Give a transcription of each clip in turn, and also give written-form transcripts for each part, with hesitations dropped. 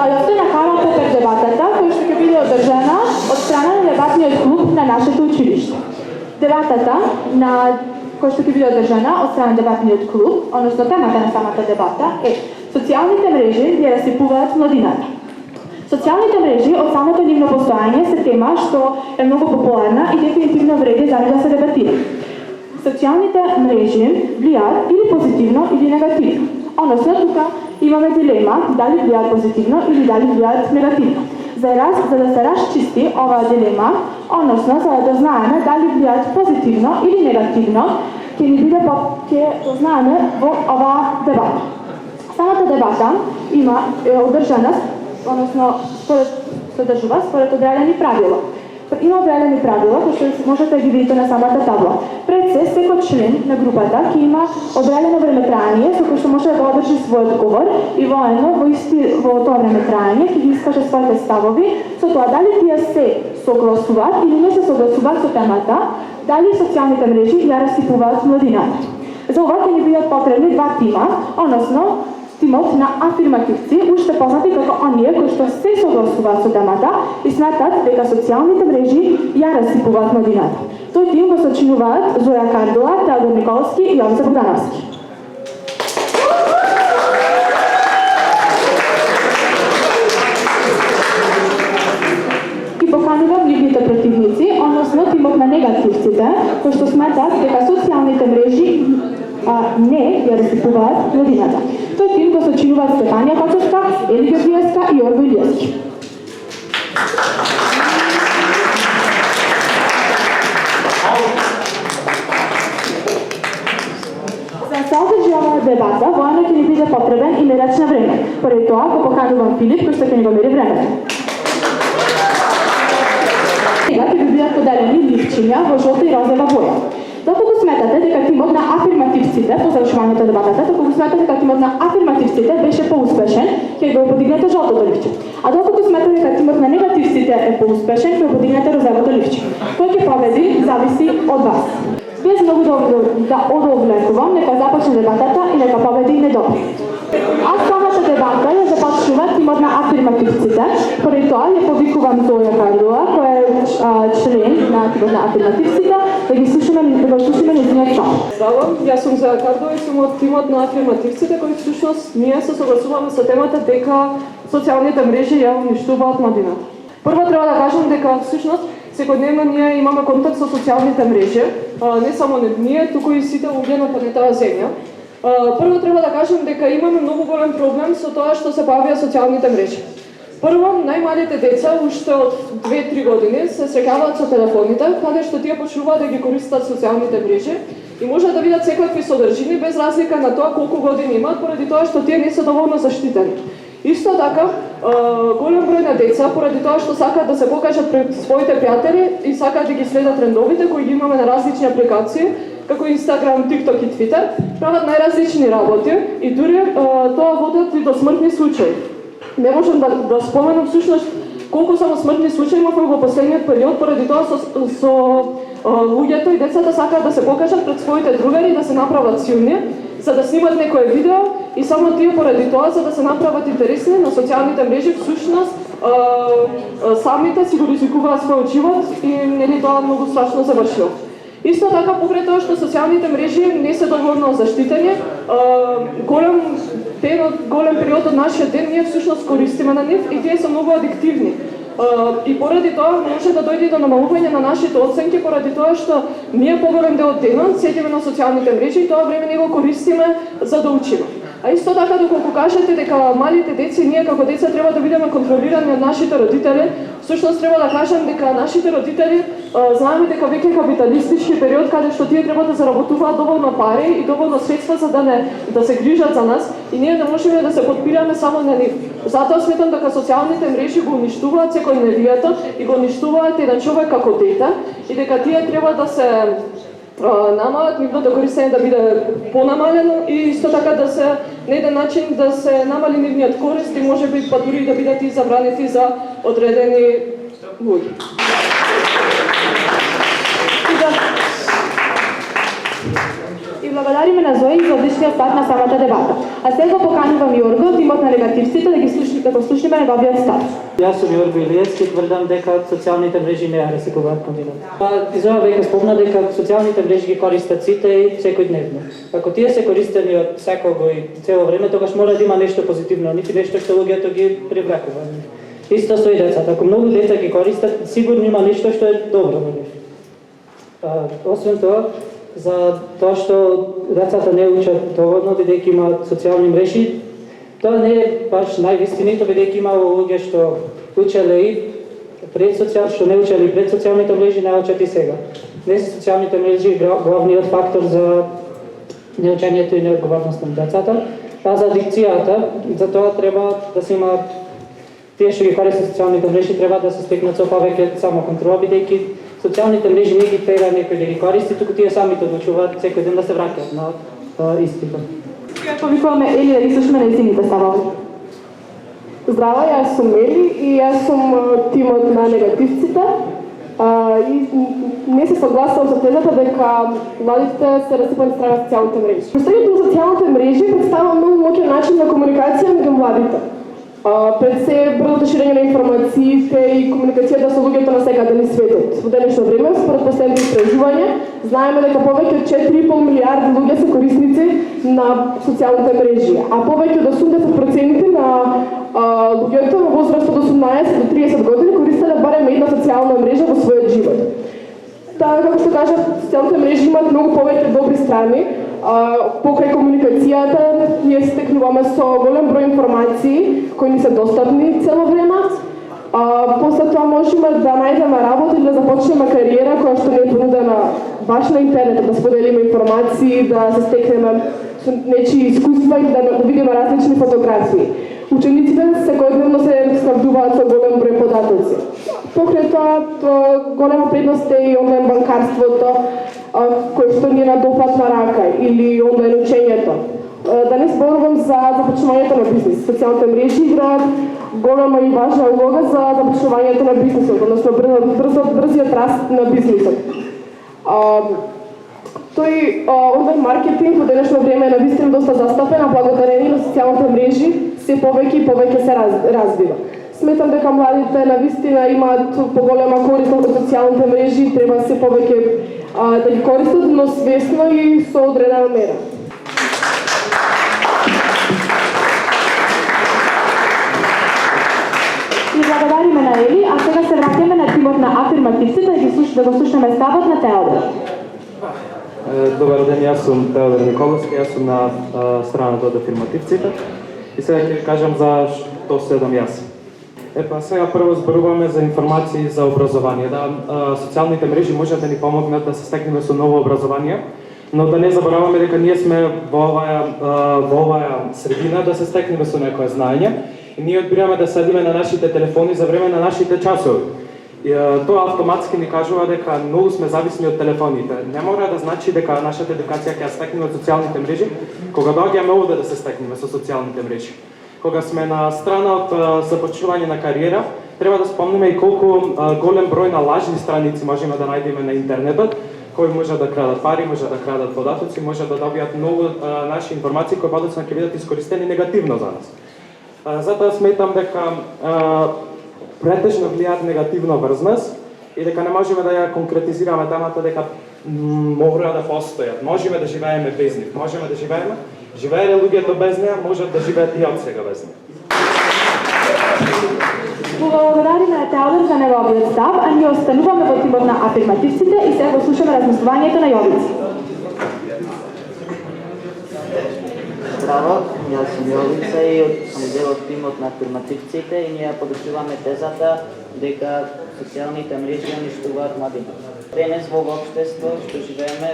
Дојдовте на Кама Попер дебатата, која што ќе биде одржана од страна на дебатниот клуб на нашето училиште. Дебатата која што ќе биде одржана од страна на дебатниот клуб, односно темата на самата дебата е социјалните мрежи ја расипуваат младината. Социјалните мрежи од самото нивно постојање се тема што е многу популарна и дефинитивно вреди за да се дебатира. Социјалните мрежи влијаат или позитивно или негативно. Односно, тука имаме дилема дали влијаат позитивно или дали влијаат негативно. За да се расчисти оваа дилема, односно за да знаеме дали влијаат позитивно или негативно, ќе знаеме во оваа дебата. Самата дебата е одржана, односно според одредени правила. Има одредени правила кои што можете да ги видите на самата табла. Пред се, секој член на групата ќе има одредено време траење со кој што може да го одржи својот говор и во тоа време траење ќе ги искаже своите ставови со тоа дали тие се согласуваат или не се согласуваат со темата, дали социјалните мрежи ја расипуваат младината. За ова ќе ни бидат потребни два тима, односно тимот на афирмативци, уште познати како оние кои што се согласуваат со темата и сметат дека социјалните мрежи ја расипуваат младината. Тој тим го сочинуваат Зоја Кардула, Теодор Николски и Јовица Богдановски. И поканувам нивните противници, односно тимот на негативците, кои што сметат дека социјалните мрежи не ја расипуваат младината. Тој тим го сочинуваат Стефанија Коцевска, Ели Георгиевска и Јорго Илиевски. За да се одржи оваа дебата, воено ќе ни биде потребен и мерач на време. Поради тоа го поканувам Филип, кој што ќе ни го мери времето. Сега ќе ви бидат поделени ливчиња во жолта и розова боја. Доколку сметате дека тимот на афирмативците, по завршувањето дебатата, доколку сметате дека тимот на афирмативците беше поуспешен, ќе го подигнете жолтото ливче. А доколку сметате дека тимот на негативците е поуспешен, ќе го подигнете розовото ливче. Кој ќе победи, зависи од вас. Без многу да одовлекувам, нека започне дебатата и нека победи недобри. Аз самата дебата ја започнува тимот на афирмативците, поради тоа ја повикувам Зоја Кардула, која е член на тимот на афирмативците, да ги слушаме нејзиниот сон. Здраво, јас сум Зоја Кардула и сум од тимот на афирмативците, кои всушност ние се согласуваме со темата дека социјалните мрежи ја уништуваат младината. Прво треба да кажам дека всушност секојдневно ние имаме контакт со социјалните мрежи, не само ние, туку и сите луѓе на планетава Земја. Прво треба да кажем дека имаме многу голем проблем со тоа што се појавија социјалните мрежи. Прво, најмалите деца уште од 2-3 години се среќаваат со телефоните, каде што тие почнуваат да ги користат социјалните мрежи и можат да видат секакви содржини без разлика на тоа колку години имаат, поради тоа што тие не се доволно заштитени. Исто така, голем број на деца, поради тоа што сакаат да се покажат пред своите пријатели и сакаат да ги следат трендовите кои ги имаме на различни апликации, како Instagram, TikTok и Twitter, прават најразлични работи и дури тоа водат и до смртни случаи. Не можам да споменам всушност колку само смртни случаи имавме во последниот период, поради тоа со луѓето и децата сакаат да се покажат пред своите другари, да се направат силни, за да снимат некое видео и само тие поради тоа, за да се направат интересни на социјалните мрежи, всушност самите си го ризикуваат својот живот и нели тоа многу страшно завршило. Исто така, покрај тоа што социјалните мрежи не се доволно заштитени, голем период од нашиот ден ние всушност користиме на нив и тие се многу адиктивни. И поради тоа може да дојде до намалување на нашите оценки, поради тоа што ние поголем дел од денот седиме на социјалните мрежи и тоа време не го користиме за да учиме. А исто така, доколку кажете дека малите деца и ние како деца треба да бидеме контролирани од нашите родители, всушност треба да кажам дека нашите родители знаеме дека веќе капиталистички период каде што тие треба да заработуваат доволно пари и доволно средства за да се грижат за нас и ние не можеме да се подпираме само на нив. Затоа сметам дека социјалните мрежи го уништуваат секојдневието и го уништуваат еден човек како дете и дека тие треба да се намалат, нивното користење да биде понамалено и исто така да се на еден начин да се намали нивниот корист и можеби па дури да бидат и забранети за одредени луѓе. И Благодариме на Зои за одличниот стат на самата дебата. А сега поканувам Јорго, тимот на негативците, да го слушнеме неговиот стат. Јас сум Јорго Илиевски, тврдам дека социјалните мрежи не ја ресикуваат континент. Изова веќе спомна дека социјалните мрежи ги користат сите и секојдневно. Ако тие се користени од секого и цело време, тогаш мора да има нешто позитивно, нити нешто што луѓето ги привлекува. Исто со и децата. Ако многу деца ги користат, сигурно има нешто што е добро во нив. Освен тоа, за тоа што децата не учат доволно, бидејќи имаат социјални мрежи, тоа не е баш највистинито, бидејќи имало луѓе што учеле и пред што не учеле пред социјалните мрежи, не учат и сега. Не се социјалните мрежи главниот фактор за неучењето и неодговорност на децата, а за адикцијата, за тоа треба да се има тие што ги користат социјалните мрежи треба да се стекнат со повеќе самоконтрола, бидејќи социјалните мрежи не ги тера некој да ги користи, туку тие самите одлучуваат секој ден да се враќаат на истите. Сега повикуваме Ели да ги слушаме нејзините ставови. Здраво, јас сум Ели и јас сум тимот на негативците. И не се согласувам со тезата дека младите се расипани страна социјалните мрежи. Постојањето на социјалните мрежи представува многу моќен начин на комуникација меѓу младите. Пред се брзото ширење на информациите и комуникацијата со луѓето на секаде низ светот. Во денешно време, според последните истражувања, знаеме дека повеќе од 4,5 милиарди луѓе се корисници на социјалните мрежи, а повеќе од 80% на луѓето во возраст од 18 до 30 години користеле барем една социјална мрежа во својот живот. Така, како што кажа, социјалните мрежи имаат многу повеќе добри страни. Покрај комуникацијата, ние стекнуваме со голем број информации кои ни се достапни цело време. После тоа можеме да најдеме работа или да започнеме кариера која што не е понудена баш на интернет, да споделиме информации, да се стекнеме со нечии искуства и да видиме различни фотографии. Учениците секојдневно се снабдуваат со голем број податоци. Покрај тоа, голема предност е и онлайн банкарството, кој што ни е на допатна рака, или онлайн учењето. Да не зборувам за започнувањето на бизнис. Социјалните мрежи играат голема и важна улога за започнувањето на бизнисот, односно брзиот раст на бизнисот. Тој онлайн маркетинг во денешно време е навистина доста застапен, а благодарение на социјалните мрежи се повеќе и повеќе се развива. Сметам дека младите навистина имаат поголема корист од социјалните мрежи и треба се повеќе да ги користат, но свесно и со одредена мера. И благодариме на Ели, а сега се враќаме на тимот на афирмативците да го слушнеме ставот на Теодор. Добар ден, јас сум Теодор Николовски, јас сум на страната од афирмативците и сега ќе кажам за што седам јас. Сега прво зборуваме за информации за образование. Да, социјалните мрежи можат да ни помогнат да се стекнеме со ново образование, но да не забораваме дека ние сме во оваа средина да се стекнеме со некое знаење и ние одбираме да седиме на нашите телефони за време на нашите часови. Тоа автоматски ни кажува дека многу сме зависни од телефоните. Не мора да значи дека нашата едукација ќе ја стекнеме од социјалните мрежи, кога доаѓаме овде да се стекнеме со социјалните мрежи. Кога сме на страна од започнување на кариера, треба да спомнеме и колку голем број на лажни страници можеме да најдеме на интернетот, кои може да крадат пари, може да крадат податоци, може да добијат многу наши информации кои подоцна ќе бидат искористени негативно за нас. Затоа сметам дека претежно влијаат негативно врз нас и дека не можеме да ја конкретизираме темата дека мора да постојат. Можеме да живееме без нив, можеме да живееме. Живееле луѓето без неа, можат да живеат и од сега без неа. Благодариме на Теодор за неговиот став, а ние остануваме во тимот на афирмативците и сега го слушаме размислувањето на Јовици. Здраво, јас сум Јовица и сум дел од тимот на афирмативците и ние поддржуваме тезата дека социјалните мрежи уништуваат младината. Денес во општество што живееме,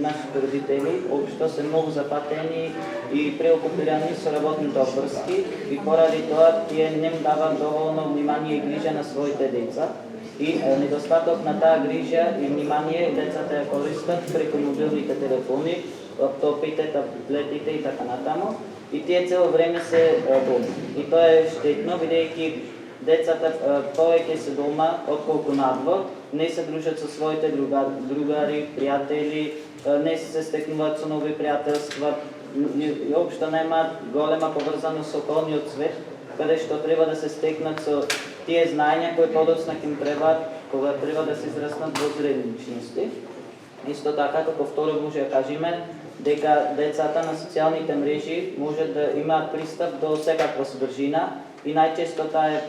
нашите родители општо се многу запатени и преокупирани со работните обврски и поради тоа тие не им даваат доволно внимание и грижа на своите деца. И недостаток на таа грижа и внимание децата ја користат преку мобилните телефони, лаптопите, таблетите и така натаму. И тие цело време се дома. И тоа е штетно, бидејќи децата повеќе се дома отколку надвор, не се дружат со своите другари, пријатели не се стекнуваат со нови пријателства и општо немаат голема поврзаност со околниот свет, каде што треба да се стекнат со тие знања кои подоцна ќе им требаат кога треба да се израснат во зрели личности. Исто така, како второ може да кажеме, дека децата на социјалните мрежи може да имаат пристап до секаква содржина и најчесто таа е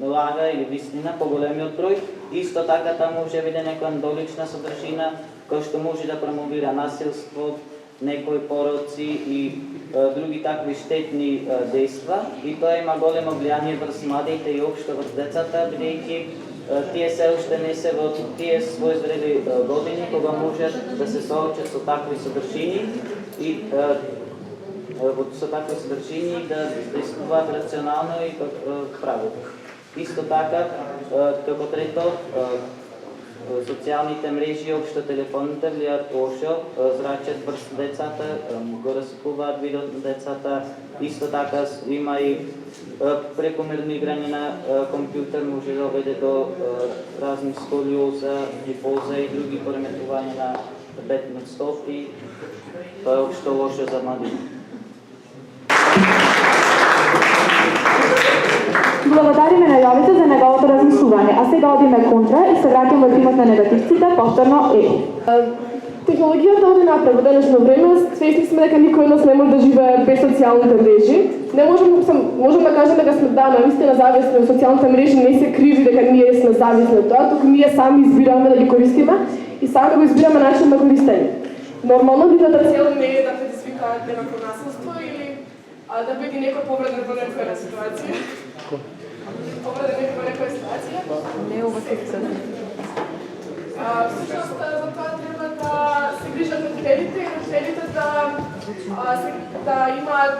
лага или вистина по големиот број. Исто така таму може биде некоја недолична содржина која што може да промовира насилство, некои пороци и други такви штетни дејства, и тоа има големо влијание врз младите и општо врз децата, бидејќи тие се уште не се во тие своји зрели години кога можат да се соочат со такви содржини и со такви содржини да действуваат рационално и правилно. Исто така, како трето, социјалните мрежи, општо телефоните влијаат лошо, зрачат врз децата, го расипуваат видот на децата. Исто така има и прекомерно играње на компјутер може да доведе до разни сколиоза, гипоза и други пореметувања на бетниот столб и тоа е општо лошо за младите. Благодариме на Јовите за неговото размислување, а сега одиме контра и се враќаме во тимот на негативците, повторно Ели. Технологијата оди напред во денешно време, свесни сме дека никој од нас не може да живее без социјалните мрежи. Не можем да кажем дека сме навистина зависни од социјалните мрежи, не се криви дека ние сме зависни од тоа, туку ние сами избираме да ги користиме и сами го избираме начин на користење. Нормално нивната цел не е да предизвика некакво насилство или да биде некој повреден во некоја ситуација. Повреден во некоја ситуација. Не ова се Всушност, за тоа треба да се грижат родителите и родителите да имаат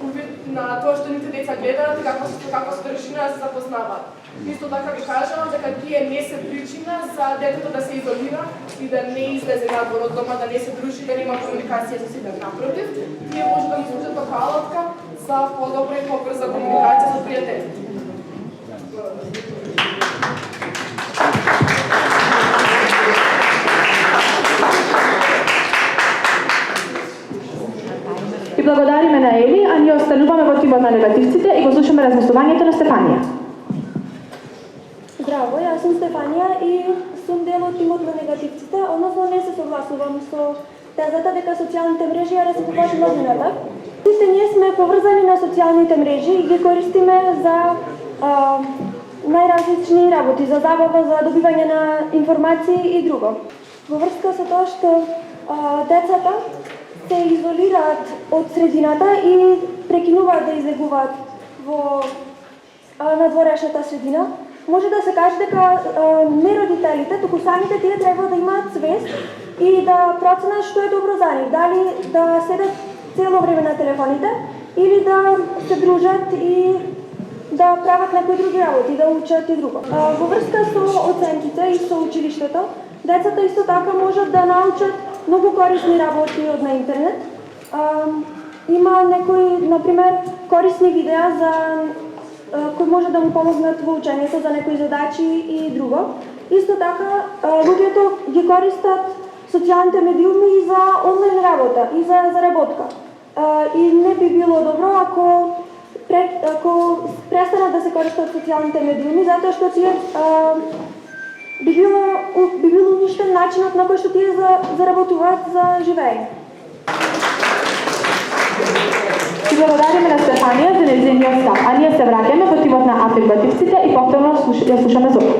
увид на тоа што нивните деца гледаат и како содржина да се запознаваат. Исто така ви кажам дека тие не се причина за детето да се изолира и да не излезе надвор од дома, да не се дружи, да нема комуникација со себе. Напротив, тие може да му служат како алатка за подобра и побрза комуникација со пријателите. И благодариме на Ели, а ние остануваме во тимот на негативците и го слушаме размислувањето на Стефанија. Здраво, јас сум Стефанија и сум дел од тимот на негативците, односно не се согласувам со тезата дека социјалните мрежи ја расипуваат младината. Сите ние сме поврзани на социјалните мрежи и ги користиме за најразлични работи, за забава, за добивање на информации и друго. Во врска со тоа што децата се изолираат од средината и прекинуваат да излегуваат во надворешната средина, може да се каже дека не родителите, туку самите тие треба да имаат свест и да проценат што е добро за нив, дали да седат цело време на телефоните или да се дружат и да прават некои други работи, да учат и друго. Во врска со оценките и со училиштето, децата исто така можат да научат многу корисни работи од на интернет. Има некои, например, корисни видеа за кои може да му помогнат во учењето за некои задачи и друго. Исто така, луѓето ги користат социјалните медиуми и за онлайн работа и за заработка. И не би било добро ако престанат да се користат социјалните медиуми, затоа што тие би било уништен начинот на кој што тие заработуваат за живење. И благодариме на Стефанија за нејзиниот став, а ние се враќаме во тимот на афирмативците и повторно ја слушаме Зоја.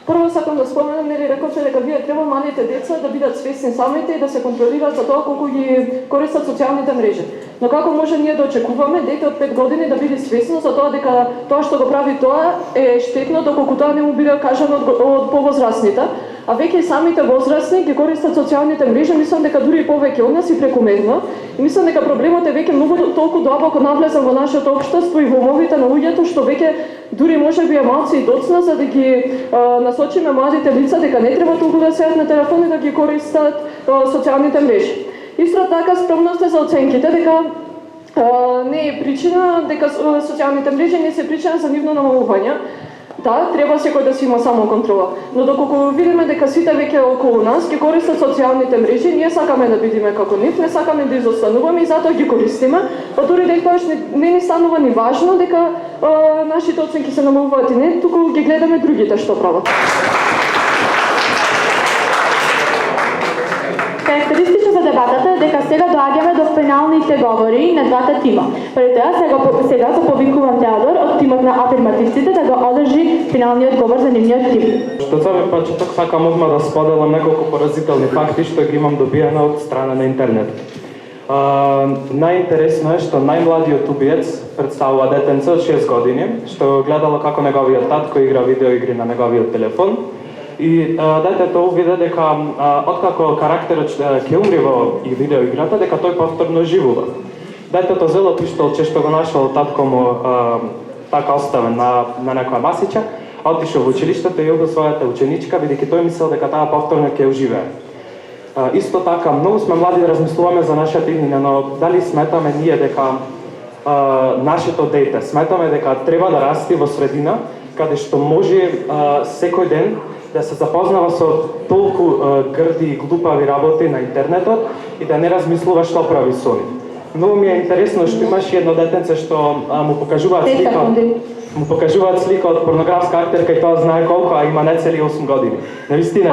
Прво сакам да споменам, нели рековте дека вие треба младите деца да бидат свесни самите и да се контролираат за тоа колку ги користат социјалните мрежи. Но како може ние да очекуваме дете од 5 години да биде свесно за тоа дека тоа што го прави тоа е штетно доколку тоа не му биде кажано од повозрасните, а веќе и самите возрастни ги користат социјалните мрежи, мислам дека дури и повеќе од нас и прекумерно. И мислам дека проблемот е веќе многу толку длабоко навлезен во нашето општество и во умовите на луѓето што веќе дури можеби е малку и доцна за да ги насочиме младите лица дека не треба толку да седат на телефон и да ги користат социјалните мрежи. Исто така спремноста за оценките дека не е причина, дека социјалните мрежи не се причина за нивно намалување. Да, треба секој да си има самоконтрола. Но доколку видиме дека сите веќе околу нас ги користат социјалните мрежи, ние сакаме да бидеме како нив, не сакаме да изостануваме и затоа ги користиме, па дури да тогаш не ни станува ни важно дека нашите оценки се намалуваат и не, туку ги гледаме другите што прават. Карактеристично за дебатата е дека сега доаѓаме до финалните говори на двата тима. Пред тоа сега го повикувам Теодор од тимот на афирмативците да го одржи финалниот говор за нивниот тим. Што целиот почеток сакам одма да споделам неколку поразителни факти што ги имам добиено од страна на интернет. Најинтересно е што најмладиот убиец представува детенце од 6 години, што гледало како неговиот татко игра видеоигри на неговиот телефон. И детето увиде дека откако карактерот ќе умри во видеоиграта, дека тој повторно живува. Детето взело пиштолче што го нашол татко му така оставен на некоја масича, отишол во училиштето и убил својата ученичка, бидејќи тој мислел дека таа повторно ќе оживее. Исто така, многу сме млади да размислуваме за нашата иднина, но дали сметаме ние дека нашето дете, сметаме дека треба да расти во средина каде што може секој ден да се запознава со толку грди и глупави работи на интернетот и да не размислува што прави со нив. Многу ми е интересно што имаш едно детенце што му покажуваат слика од порнографска актерка и тоа знае колку, а има нецели 8 години. Навистина е.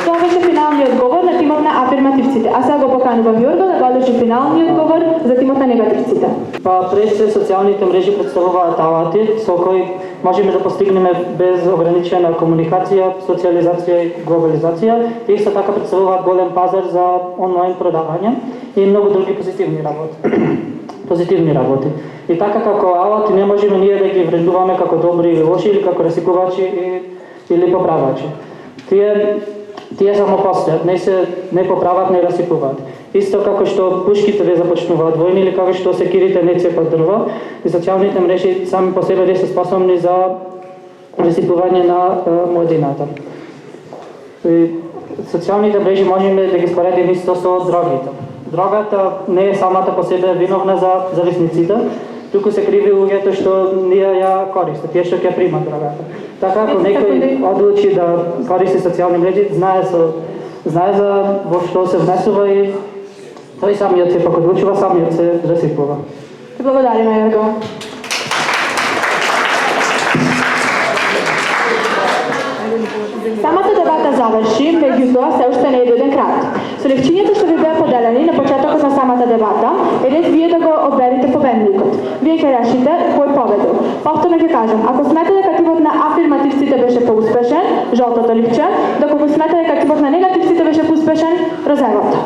Тоа беше финалниот говор на тимот на афирмативците, а сега го поканувам Јорго да го одржи финалниот говор за тимот на негативците. Па пред се социјалните мрежи представуваат алати со кои можеме да постигнеме безограничена комуникација, социализација и глобализација. Те исто така представуваат голем пазар за онлайн продавање и многу други позитивни работи. И така како алати не можеме ние да ги вреднуваме како добри или лоши или како ресикувачи или поправачи. Тие само постојат, не поправат, не расипуваат. Исто како што пушките не започнуваат војни или како што секирите не цепат дрво, и социјалните мрежи сами по себе не се способни за расипување на младината. Социјалните мрежи можеме да ги споредиме исто со дрогите. Дрогата не е самата по себе виновна за зависниците, туку се криви луѓето што ние ја користат, тие што ќе примат дрогата. Така ако некој одлучи да користи социјални мрежи, знае за во што се внесува и тој самиот се пак одлучува, самиот се засипува. Ти благодариме, Јорго. Самата дебата заврши, меѓутоа се уште не е доден крај. Со лекцињата што ви беа поделени на почетокот на самата дебата, е ред вие да го одберете победникот. Вие ќе решите кој победил. Повторно ќе кажам, ако смете дека тимот на афирмативците беше поуспешен, жолтото ликче, доколку смете дека тимот на негативците беше поуспешен, розевото.